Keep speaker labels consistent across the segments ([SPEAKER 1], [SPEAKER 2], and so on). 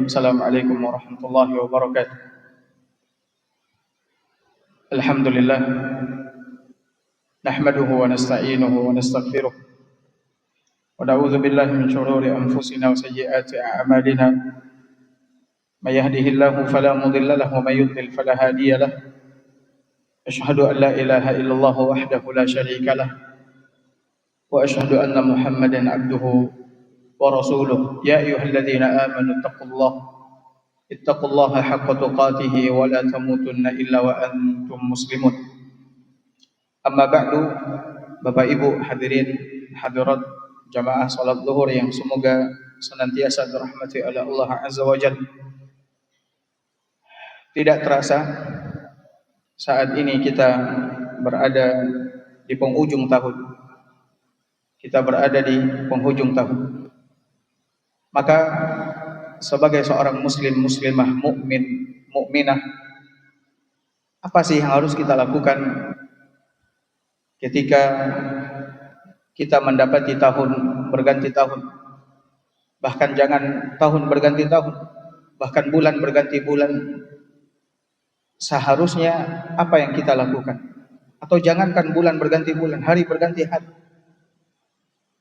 [SPEAKER 1] Assalamualaikum warahmatullahi wabarakatuh. Alhamdulillah, nahmaduhu wa nasta'inuhu wa nastaghfiruh wa na'udzu billahi min shururi anfusina wa sayyiati a'malina. May yahdihillahu fala mudilla lahu wa may yudlil fala hadiya lahu. Asyhadu an la ilaha illallah wahdahu la syarika lah wa asyhadu anna Muhammadan abduhu wa rasuluh. Ya ayyuhalladzina amanu ittaqullaha haqqa tuqatih wa la tamutunna illa wa antum muslimun. Amma ba'du, Bapak Ibu hadirin hadirat jamaah salat zuhur yang semoga senantiasa dirahmati oleh Allah Azza wa Jalla. Tidak terasa saat ini kita berada di penghujung tahun. Kita berada di penghujung tahun. Maka sebagai seorang muslim, muslimah, mukmin, mukminah, apa sih yang harus kita lakukan ketika kita mendapati tahun berganti tahun? Bahkan jangan tahun berganti tahun, bahkan bulan berganti bulan. Seharusnya apa yang kita lakukan? Atau jangankan bulan berganti bulan, hari berganti hari.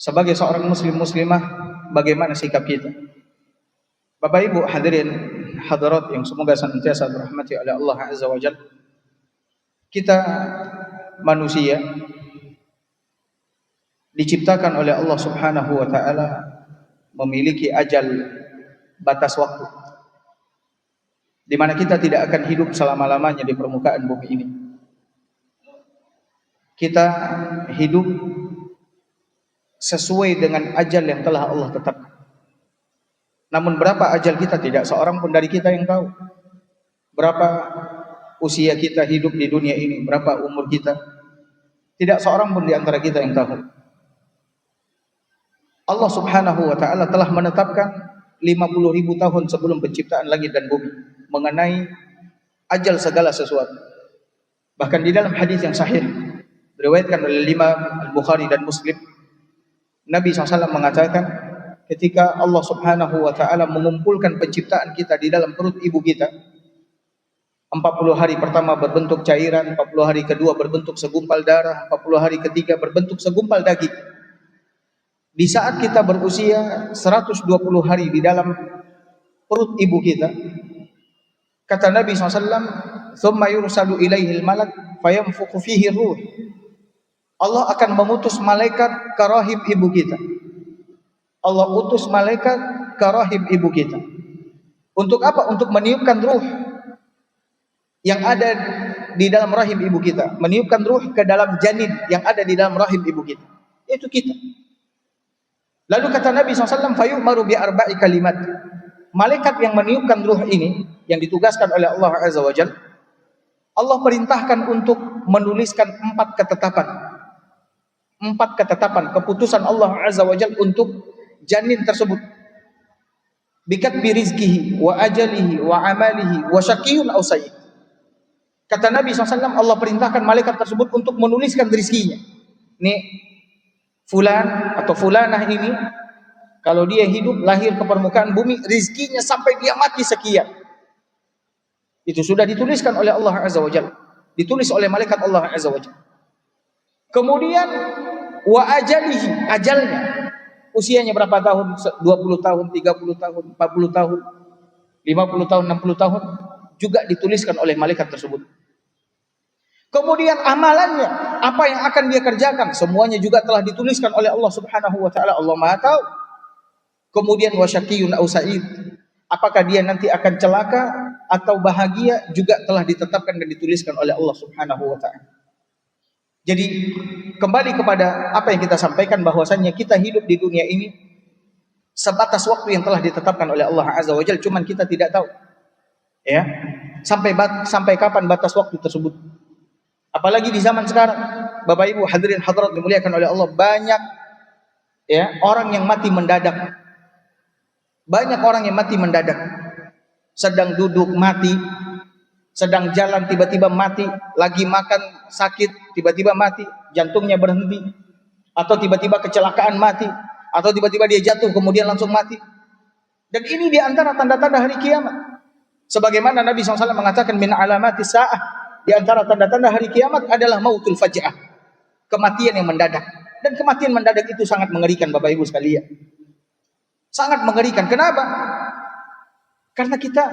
[SPEAKER 1] Sebagai seorang muslim, muslimah, bagaimana sikap kita? Bapak Ibu hadirin hadirat yang semoga senantiasa dirahmati oleh Allah Azza wa Jalla. Kita manusia diciptakan oleh Allah Subhanahu wa taala memiliki ajal, batas waktu, di mana kita tidak akan hidup selama-lamanya di permukaan bumi ini. Kita hidup sesuai dengan ajal yang telah Allah tetapkan. Namun berapa ajal kita tidak seorang pun dari kita yang tahu. Berapa usia kita hidup di dunia ini, berapa umur kita, tidak seorang pun di antara kita yang tahu. Allah Subhanahu wa taala telah menetapkan 50.000 tahun sebelum penciptaan langit dan bumi mengenai ajal segala sesuatu. Bahkan di dalam hadis yang sahih diriwayatkan oleh Imam Al-Bukhari dan Muslim, Nabi SAW mengatakan, ketika Allah Subhanahu wa taala mengumpulkan penciptaan kita di dalam perut ibu kita, 40 hari pertama berbentuk cairan, 40 hari kedua berbentuk segumpal darah, 40 hari ketiga berbentuk segumpal daging. Di saat kita berusia 120 hari di dalam perut ibu kita, kata Nabi SAW, "Tsumma yursalu ilaihil malak fayanfukhu fihi ruh." Allah akan mengutus malaikat ke rahim ibu kita. Allah utus malaikat ke rahim ibu kita. Untuk apa? Untuk meniupkan ruh yang ada di dalam rahim ibu kita. Meniupkan ruh ke dalam janin yang ada di dalam rahim ibu kita. Itu kita. Lalu kata Nabi SAW, "Fayu'maru bi arba'i kalimat." Malaikat yang meniupkan ruh ini, yang ditugaskan oleh Allah Azza wa Jalla, Allah perintahkan untuk menuliskan 4 ketetapan. 4 ketetapan, keputusan Allah Azza wa Jalla untuk janin tersebut. Bikatbi rizkihi wa ajalihi wa amalihi wa syaqiyun aw sa'id. Kata Nabi SAW, Allah perintahkan malaikat tersebut untuk menuliskan rizkinya. Nih, fulan atau fulanah ini, kalau dia hidup lahir ke permukaan bumi, rizkinya sampai dia mati sekian. Itu sudah dituliskan oleh Allah Azza wa Jalla. Ditulis oleh malaikat Allah Azza wa Jalla. Kemudian wa ajalihi, ajalnya. Usianya berapa tahun? 20 tahun, 30 tahun, 40 tahun, 50 tahun, 60 tahun, juga dituliskan oleh malaikat tersebut. Kemudian amalannya, apa yang akan dia kerjakan, semuanya juga telah dituliskan oleh Allah Subhanahu wa taala. Allah Maha tahu. Kemudian wasyaqiyun aw sa'id, apakah dia nanti akan celaka atau bahagia, juga telah ditetapkan dan dituliskan oleh Allah Subhanahu wa taala. Jadi kembali kepada apa yang kita sampaikan, bahwasannya kita hidup di dunia ini sebatas waktu yang telah ditetapkan oleh Allah Azza wa Jalla, cuman kita tidak tahu. Ya, sampai kapan batas waktu tersebut. Apalagi di zaman sekarang, Bapak Ibu hadirin hadirat dimuliakan oleh Allah, banyak ya orang yang mati mendadak. Banyak orang yang mati mendadak. Sedang duduk mati, sedang jalan tiba-tiba mati, lagi makan sakit tiba-tiba mati, jantungnya berhenti, atau tiba-tiba kecelakaan mati, atau tiba-tiba dia jatuh kemudian langsung mati. Dan ini di antara tanda-tanda hari kiamat. Sebagaimana Nabi SAW mengatakan min alamati sa'ah, di antara tanda-tanda hari kiamat adalah mautul faj'ah, kematian yang mendadak. Dan kematian mendadak itu sangat mengerikan Bapak Ibu sekalian. Sangat mengerikan. Kenapa? Karena kita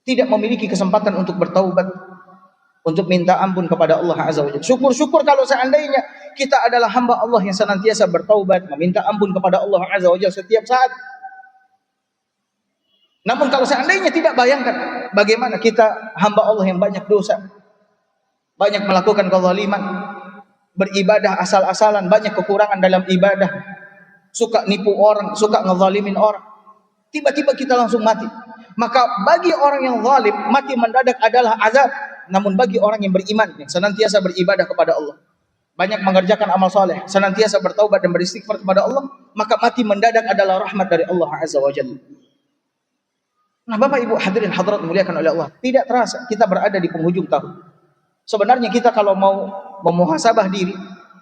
[SPEAKER 1] tidak memiliki kesempatan untuk bertaubat, untuk minta ampun kepada Allah Azza wa Jalla. Syukur-syukur kalau seandainya kita adalah hamba Allah yang senantiasa bertaubat, meminta ampun kepada Allah Azza wa Jalla setiap saat. Namun kalau seandainya tidak, bayangkan bagaimana kita hamba Allah yang banyak dosa, banyak melakukan kezaliman, beribadah asal-asalan, banyak kekurangan dalam ibadah, suka nipu orang, suka ngezalimin orang. Tiba-tiba kita langsung mati. Maka bagi orang yang zalim, mati mendadak adalah azab. Namun bagi orang yang beriman, yang senantiasa beribadah kepada Allah, banyak mengerjakan amal soleh, senantiasa bertaubat dan beristighfar kepada Allah, maka mati mendadak adalah rahmat dari Allah Azza wa Jalla. Nah Bapak Ibu hadirin hadirat dimuliakan oleh Allah, tidak terasa kita berada di penghujung tahun. Sebenarnya kita kalau mau memuhasabah diri,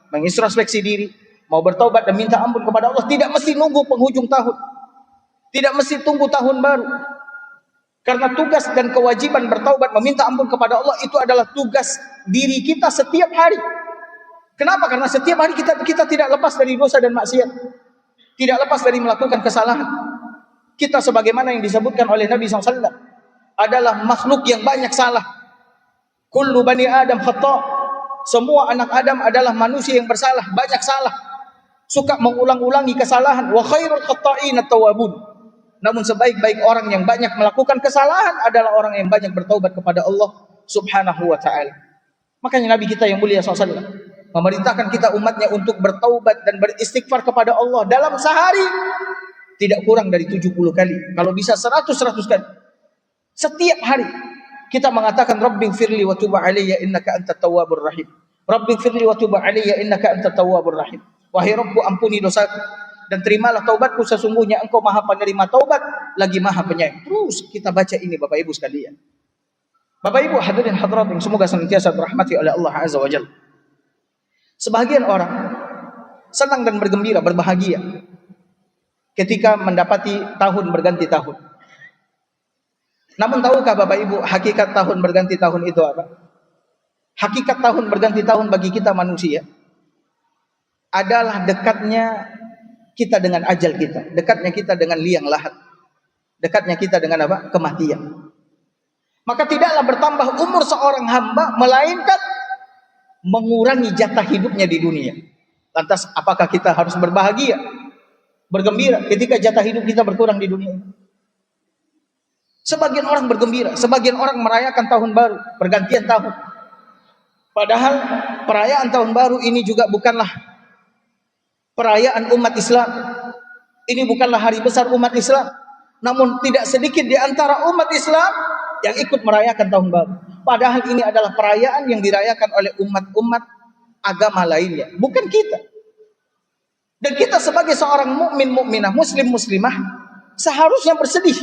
[SPEAKER 1] mengintrospeksi diri, mau bertaubat dan minta ampun kepada Allah, tidak mesti nunggu penghujung tahun, tidak mesti tunggu tahun baru. Karena tugas dan kewajiban bertaubat meminta ampun kepada Allah itu adalah tugas diri kita setiap hari. Kenapa? Karena setiap hari kita tidak lepas dari dosa dan maksiat, tidak lepas dari melakukan kesalahan. Kita sebagaimana yang disebutkan oleh Nabi SAW adalah makhluk yang banyak salah. Kullu bani Adam khata'. Semua anak Adam adalah manusia yang bersalah, banyak salah, suka mengulang-ulangi kesalahan. Wa khairul khata'in at-tawwabun. Namun sebaik-baik orang yang banyak melakukan kesalahan adalah orang yang banyak bertaubat kepada Allah Subhanahu wa ta'ala. Makanya Nabi kita yang mulia SAW memerintahkan kita umatnya untuk bertaubat dan beristighfar kepada Allah dalam sehari tidak kurang dari 70 kali, kalau bisa 100 kali. Setiap hari kita mengatakan Rabbighfirli wa tub alayya innaka antat tawwabur rahim. Rabbighfirli wa tub alayya innaka antat tawwabur rahim. Wahai Rabbku, ampuni dosaku dan terimalah taubatku, sesungguhnya Engkau Maha penerima taubat lagi Maha penyayang. Terus kita baca ini Bapak Ibu sekalian. Bapak Ibu hadirin hadirat yang semoga senantiasa dirahmati oleh Allah Azza wa Jalla. Sebagian orang senang dan bergembira, berbahagia ketika mendapati tahun berganti tahun. Namun tahukah Bapak Ibu hakikat tahun berganti tahun itu apa? Hakikat tahun berganti tahun bagi kita manusia adalah dekatnya kita dengan ajal kita, dekatnya kita dengan liang lahat, dekatnya kita dengan apa? Kematian. Maka tidaklah bertambah umur seorang hamba melainkan mengurangi jatah hidupnya di dunia. Lantas apakah kita harus berbahagia, bergembira ketika jatah hidup kita berkurang di dunia ini? Sebagian orang bergembira, sebagian orang merayakan tahun baru, pergantian tahun. Padahal perayaan tahun baru ini juga bukanlah perayaan umat Islam. Ini bukanlah hari besar umat Islam. Namun tidak sedikit di antara umat Islam yang ikut merayakan tahun baru. Padahal ini adalah perayaan yang dirayakan oleh umat-umat agama lainnya, bukan kita. Dan kita sebagai seorang mukmin mukminah, muslim muslimah, seharusnya bersedih.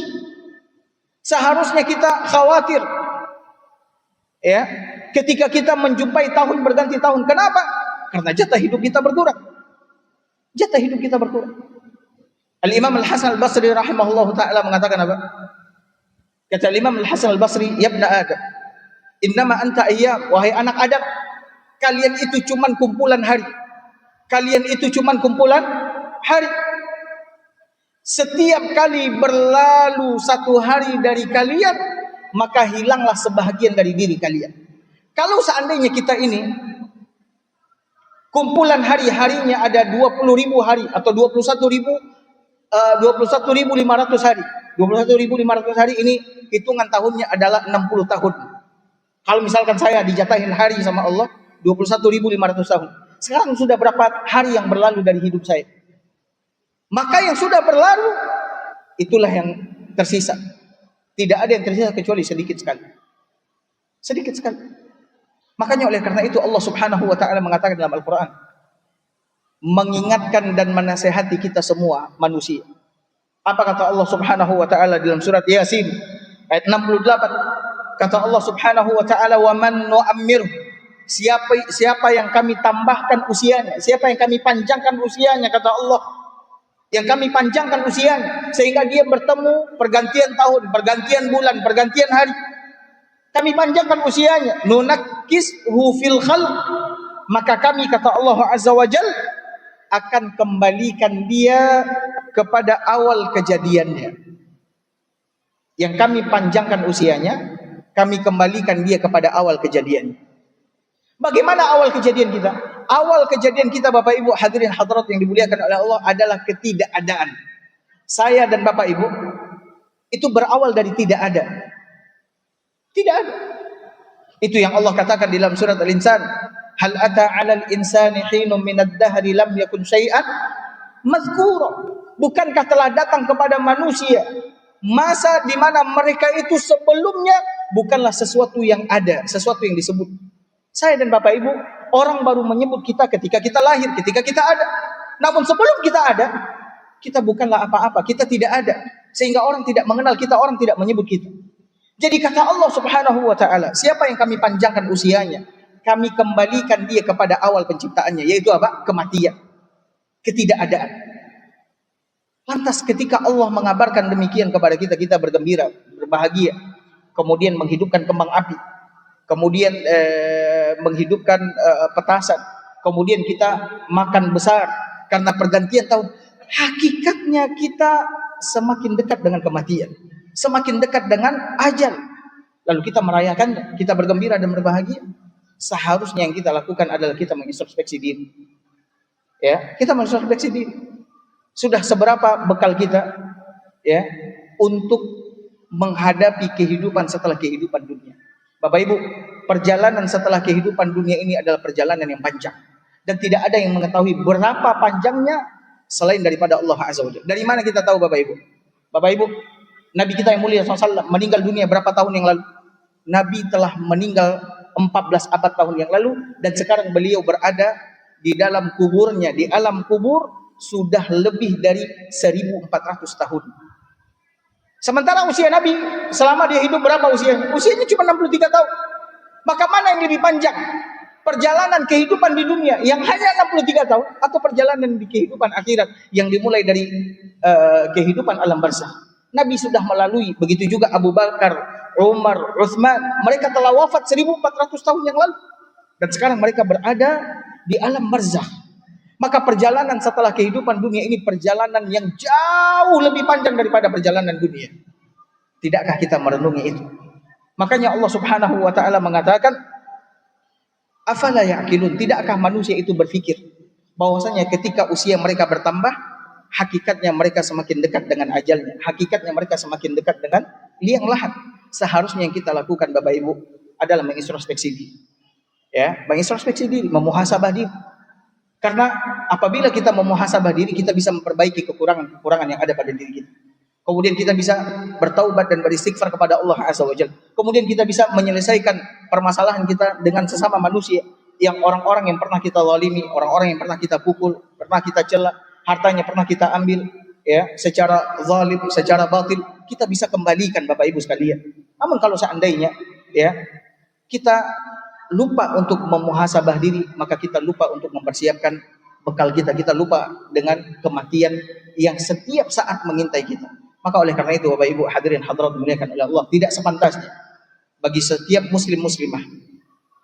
[SPEAKER 1] Seharusnya kita khawatir, ya, ketika kita menjumpai tahun berganti tahun. Kenapa? Karena jatah hidup kita berkurang. Jatah hidup kita berkurang. Al-Imam Al-Hasan Al-Basri rahimahullahu ta'ala mengatakan apa? Kata Imam Al-Hasan Al-Basri, ya ibna Adam, innama anta ayyam, wahai anak Adam, kalian itu cuman kumpulan hari. Kalian itu cuman kumpulan hari. Setiap kali berlalu satu hari dari kalian, maka hilanglah sebahagian dari diri kalian. Kalau seandainya kita ini kumpulan hari-harinya ada 20.000 hari atau 21.500 hari. 21.500 hari ini hitungan tahunnya adalah 60 tahun. Kalau misalkan saya dijatahin hari sama Allah 21.500 tahun. Sekarang sudah berapa hari yang berlalu dari hidup saya? Maka yang sudah berlalu itulah yang tersisa. Tidak ada yang tersisa kecuali sedikit sekali. Sedikit sekali. Makanya oleh karena itu Allah Subhanahu wa taala mengatakan dalam Al-Qur'an, mengingatkan dan menasihati kita semua manusia. Apa kata Allah Subhanahu wa taala dalam surat Yasin ayat 68? Kata Allah Subhanahu wa taala, "Wa man nu'ammir." Siapa yang kami tambahkan usianya, siapa yang kami panjangkan usianya, kata Allah, Yang kami panjangkan usianya sehingga dia bertemu pergantian tahun, pergantian bulan, pergantian hari. Kami panjangkan usianya. Nunakkishu fil khalq. Maka kami, kata Allah Azza wa Jalla, akan kembalikan dia kepada awal kejadiannya. Yang kami panjangkan usianya, kami kembalikan dia kepada awal kejadiannya. Bagaimana awal kejadian kita? Awal kejadian kita, Bapak Ibu hadirin hadirat yang dimuliakan oleh Allah, adalah ketidakadaan. Saya dan Bapak Ibu itu berawal dari tidak ada. Tidak ada. Itu yang Allah katakan di dalam surat Al-Insan. Hal ata 'alal insani hinun minad dahri lam yakun syai'an mazkura. Bukankah telah datang kepada manusia masa di mana mereka itu sebelumnya bukanlah sesuatu yang ada, sesuatu yang disebut. Saya dan Bapak Ibu, orang baru menyebut kita ketika kita lahir, ketika kita ada. Namun sebelum kita ada, kita bukanlah apa-apa, kita tidak ada. Sehingga orang tidak mengenal kita, orang tidak menyebut kita. Jadi kata Allah Subhanahu wa ta'ala, siapa yang kami panjangkan usianya, kami kembalikan dia kepada awal penciptaannya, yaitu apa? Kematian, ketidakadaan. Lantas ketika Allah mengabarkan demikian kepada kita, kita bergembira, berbahagia. Kemudian menghidupkan kembang api, kemudian menghidupkan petasan, kemudian kita makan besar karena pergantian tahun. Hakikatnya kita semakin dekat dengan kematian, semakin dekat dengan ajal. Lalu kita merayakannya, kita bergembira dan berbahagia. Seharusnya yang kita lakukan adalah kita mengintrospeksi diri. Ya, kita mengintrospeksi diri. Sudah seberapa bekal kita, ya, untuk menghadapi kehidupan setelah kehidupan dunia. Bapak Ibu, perjalanan setelah kehidupan dunia ini adalah perjalanan yang panjang, dan tidak ada yang mengetahui berapa panjangnya selain daripada Allah Azza wa Jalla. Dari mana kita tahu, Bapak Ibu? Bapak Ibu, Nabi kita yang mulia SAW meninggal dunia berapa tahun yang lalu? Nabi telah meninggal 14 abad tahun yang lalu, dan sekarang beliau berada di dalam kuburnya, di alam kubur sudah lebih dari 1400 tahun. Sementara usia Nabi selama dia hidup berapa usianya? Usianya cuma 63 tahun. Maka mana yang lebih panjang? Perjalanan kehidupan di dunia yang hanya 63 tahun, atau perjalanan di kehidupan akhirat yang dimulai dari kehidupan alam barzakh? Nabi sudah melalui, begitu juga Abu Bakar, Umar, Utsman, mereka telah wafat 1400 tahun yang lalu, dan sekarang mereka berada di alam barzakh. Maka perjalanan setelah kehidupan dunia ini perjalanan yang jauh lebih panjang daripada perjalanan dunia. Tidakkah kita merenungi itu? Makanya Allah Subhanahu wa ta'ala mengatakan, afala ya'qilun, tidakkah manusia itu berpikir bahwasanya ketika usia mereka bertambah, hakikatnya mereka semakin dekat dengan ajalnya, hakikatnya mereka semakin dekat dengan liang lahat. Seharusnya yang kita lakukan, Bapak Ibu, adalah mengintrospeksi diri. Ya, mengintrospeksi diri, memuhasabah diri. Karena apabila kita memuhasabah diri, kita bisa memperbaiki kekurangan-kekurangan yang ada pada diri kita. Kemudian kita bisa bertaubat dan beristighfar kepada Allah Azza wa Jalla. Kemudian kita bisa menyelesaikan permasalahan kita dengan sesama manusia, yang orang-orang yang pernah kita zalimi, orang-orang yang pernah kita pukul, pernah kita cela, hartanya pernah kita ambil, ya, secara zalim, secara batil, kita bisa kembalikan, Bapak Ibu sekalian. Namun kalau seandainya, ya, kita lupa untuk memuhasabah diri, maka kita lupa untuk mempersiapkan bekal kita. Kita lupa dengan kematian yang setiap saat mengintai kita. Maka oleh karena itu, Bapak Ibu hadirin hadirat dimuliakan oleh Allah, tidak sepantasnya bagi setiap muslim muslimah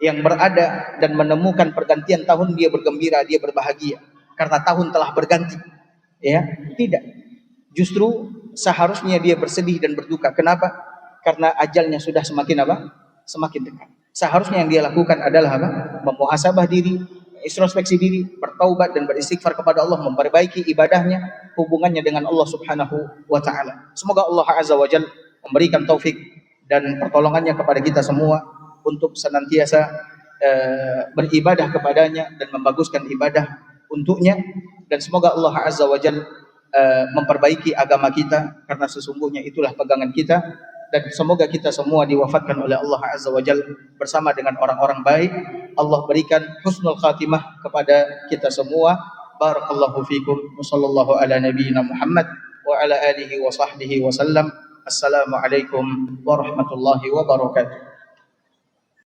[SPEAKER 1] yang berada dan menemukan pergantian tahun dia bergembira, dia berbahagia karena tahun telah berganti. Ya, tidak. Justru seharusnya dia bersedih dan berduka. Kenapa? Karena ajalnya sudah semakin apa? Semakin dekat. Seharusnya yang dia lakukan adalah apa? Memuhasabah diri, introspeksi diri, bertaubat dan beristighfar kepada Allah, memperbaiki ibadahnya, hubungannya dengan Allah Subhanahu wa ta'ala. Semoga Allah Azza wa Jalla memberikan taufik dan pertolongannya kepada kita semua untuk senantiasa beribadah kepadanya dan membaguskan ibadah untuknya, dan semoga Allah Azza wa Jalla memperbaiki agama kita, karena sesungguhnya itulah pegangan kita. Dan semoga kita semua diwafatkan oleh Allah Azza wa Jalla bersama dengan orang-orang baik. Allah berikan husnul khatimah kepada kita semua. Barakallahu fikum. Wassallallahu ala nabiyyina Muhammad wa ala alihi wa sahbihi wa sallam. Assalamualaikum warahmatullahi wabarakatuh.